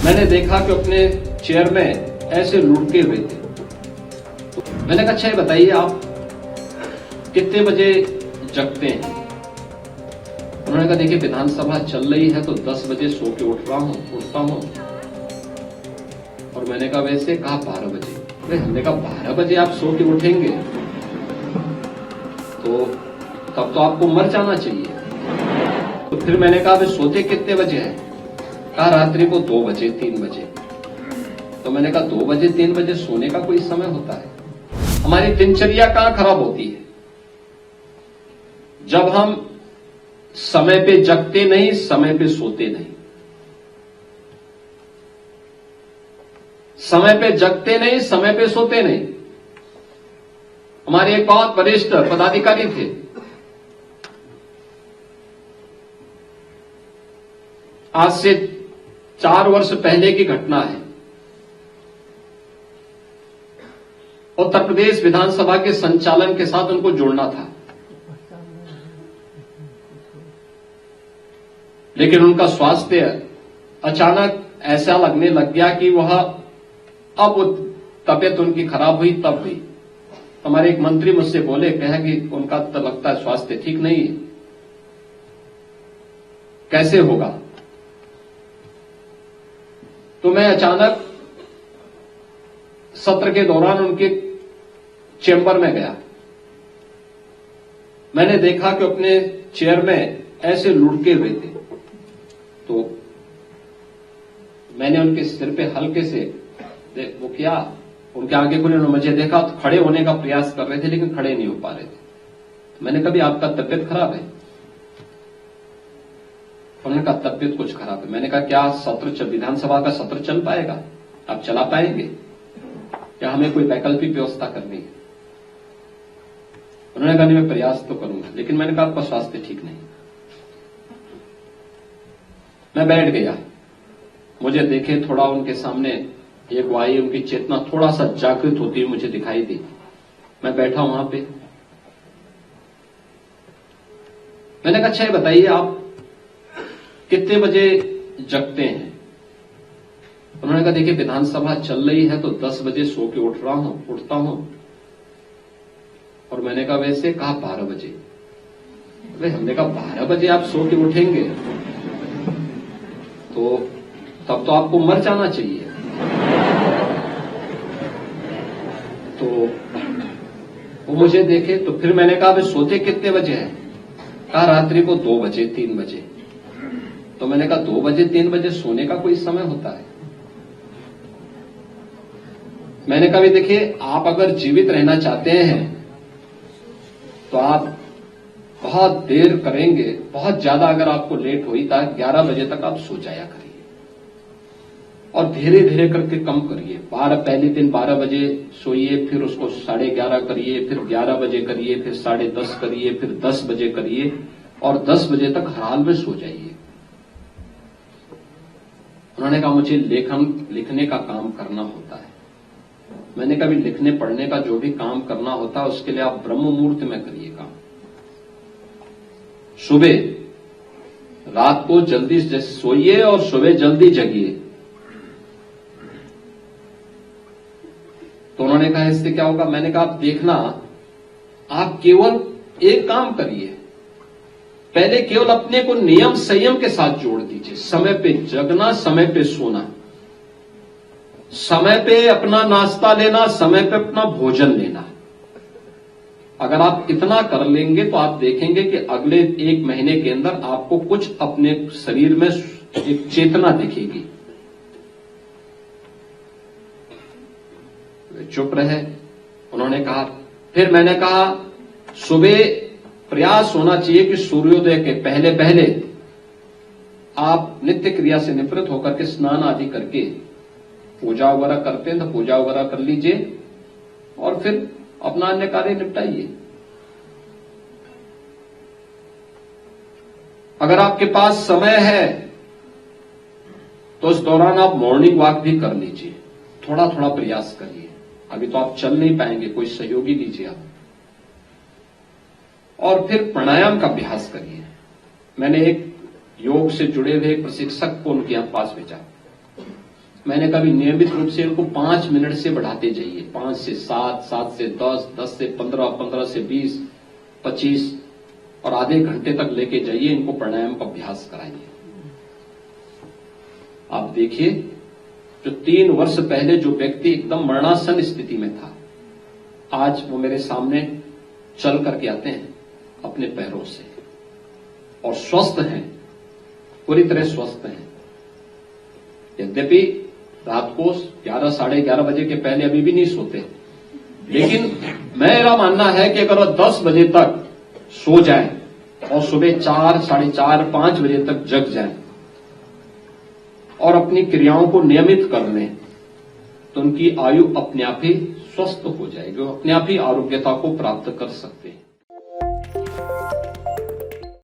मैंने देखा कि अपने चेयर में ऐसे लुढ़के हुए थे। तो मैंने कहा अच्छा ये बताइए आप कितने बजे जगते हैं। उन्होंने कहा देखिए विधानसभा चल रही है तो 10 बजे सो के उठता हूं। और मैंने कहा वैसे कहा 12 बजे। अरे हमने कहा 12 बजे आप सो के उठेंगे तो तब तो आपको मर जाना चाहिए। तो फिर मैंने कहा वे सोते कितने बजे हैं। कहा रात्रि को 2 बजे 3 बजे। तो मैंने कहा 2 बजे 3 बजे सोने का कोई समय होता है। हमारी दिनचर्या कहां खराब होती है जब हम समय पे जगते नहीं, समय पे सोते नहीं। समय पे जगते नहीं, समय पे सोते नहीं। हमारे एक बहुत वरिष्ठ पदाधिकारी थे, आज से 4 वर्ष पहले की घटना है। उत्तर प्रदेश विधानसभा के संचालन के साथ उनको जोड़ना था, लेकिन उनका स्वास्थ्य अचानक ऐसा लगने लग गया कि वह अब तबीयत उनकी खराब हुई तब हुई। हमारे एक मंत्री मुझसे बोले, कहा कि उनका तो लगता है स्वास्थ्य ठीक नहीं है, कैसे होगा। तो मैं अचानक सत्र के दौरान उनके चेंबर में गया। मैंने देखा कि अपने चेयर में ऐसे लुढ़के हुए थे। तो मैंने उनके सिर पे हल्के से वो किया, उनके आगे खुले, उन्होंने मुझे देखा तो खड़े होने का प्रयास कर रहे थे लेकिन खड़े नहीं हो पा रहे थे। तो मैंने कहा भी आपका तबीयत खराब है। उन्होंने कहा तबीयत कुछ खराब है। मैंने कहा क्या विधानसभा का सत्र चल पाएगा, आप चला पाएंगे या हमें कोई वैकल्पिक व्यवस्था करनी है। उन्होंने कहा नहीं मैं प्रयास तो करूंगा, लेकिन मैंने कहा आपका स्वास्थ्य ठीक नहीं। मैं बैठ गया, मुझे देखे थोड़ा उनके सामने एक वायु, उनकी चेतना थोड़ा सा जागृत होती हुई मुझे दिखाई दी। मैं बैठा वहां पे, मैंने कहा अच्छा ये बताइए आप कितने बजे जगते हैं। उन्होंने कहा देखिए विधानसभा चल रही है तो 10 बजे सो के उठता हूं। और मैंने कहा वैसे कहा 12 बजे। अरे हमने कहा 12 बजे आप सो के उठेंगे तो तब तो आपको मर जाना चाहिए। तो वो मुझे देखे तो फिर मैंने कहा वे सोते कितने बजे हैं। कहा रात्रि को 2 बजे 3 बजे। तो मैंने कहा 2 बजे 3 बजे सोने का कोई समय होता है। मैंने कहा भी देखिए आप अगर जीवित रहना चाहते हैं तो आप बहुत देर करेंगे, बहुत ज्यादा अगर आपको लेट हुई तो 11 बजे तक आप सो जाया करिए और धीरे धीरे करके कम करिए। पहले दिन 12 बजे सोइए, फिर उसको 11:30 करिए, फिर 11 बजे करिए, फिर 10:30 करिए, फिर 10 बजे करिए और 10 बजे तक हर हाल में सो जाइए। उन्होंने कहा मुझे लिखने का काम करना होता है। मैंने कहा भी लिखने पढ़ने का जो भी काम करना होता है उसके लिए आप ब्रह्म मुहूर्त में करिए काम। सुबह रात को जल्दी सोइए और सुबह जल्दी जगिए। तो उन्होंने कहा इससे क्या होगा। मैंने कहा आप देखना, आप केवल एक काम करिए, पहले केवल अपने को नियम संयम के साथ जोड़ दीजिए। समय पे जगना, समय पे सोना, समय पे अपना नाश्ता लेना, समय पे अपना भोजन लेना। अगर आप इतना कर लेंगे तो आप देखेंगे कि अगले 1 महीने के अंदर आपको कुछ अपने शरीर में एक चेतना दिखेगी। चुप रहे। उन्होंने कहा, फिर मैंने कहा सुबह प्रयास होना चाहिए कि सूर्योदय के पहले पहले आप नित्य क्रिया से निवृत्त होकर के स्नान आदि करके पूजा वगैरह करते हैं तो पूजा वगैरह कर लीजिए और फिर अपना अन्य कार्य निपटाइए। अगर आपके पास समय है तो इस दौरान आप मॉर्निंग वॉक भी कर लीजिए, थोड़ा थोड़ा प्रयास करिए। अभी तो आप चल नहीं पाएंगे, कोई सहयोगी लीजिए आप, और फिर प्राणायाम का अभ्यास करिए। मैंने एक योग से जुड़े हुए प्रशिक्षक को उनके यहां पास भेजा, मैंने कभी नियमित रूप से इनको 5 मिनट से बढ़ाते जाइए, 5 से 7, 7 से 10, 10 से 15, 15 से 20, 25 और आधे घंटे तक लेके जाइए। इनको प्राणायाम का अभ्यास कराइए। आप देखिए, जो 3 वर्ष पहले जो व्यक्ति एकदम मरणासन स्थिति में था, आज वो मेरे सामने चल करके आते हैं अपने पैरों से और स्वस्थ हैं, पूरी तरह स्वस्थ हैं। यद्यपि रात को 11, साढ़े 11 बजे के पहले अभी भी नहीं सोते, लेकिन मेरा मानना है कि अगर वो 10 बजे तक सो जाएं और सुबह 4, साढ़े 4, 5 बजे तक जग जाएं और अपनी क्रियाओं को नियमित कर लें, तो उनकी आयु अपने आप ही स्वस्थ हो जाएगी, अपने आप ही आरोग्यता को प्राप्त कर सकते हैं।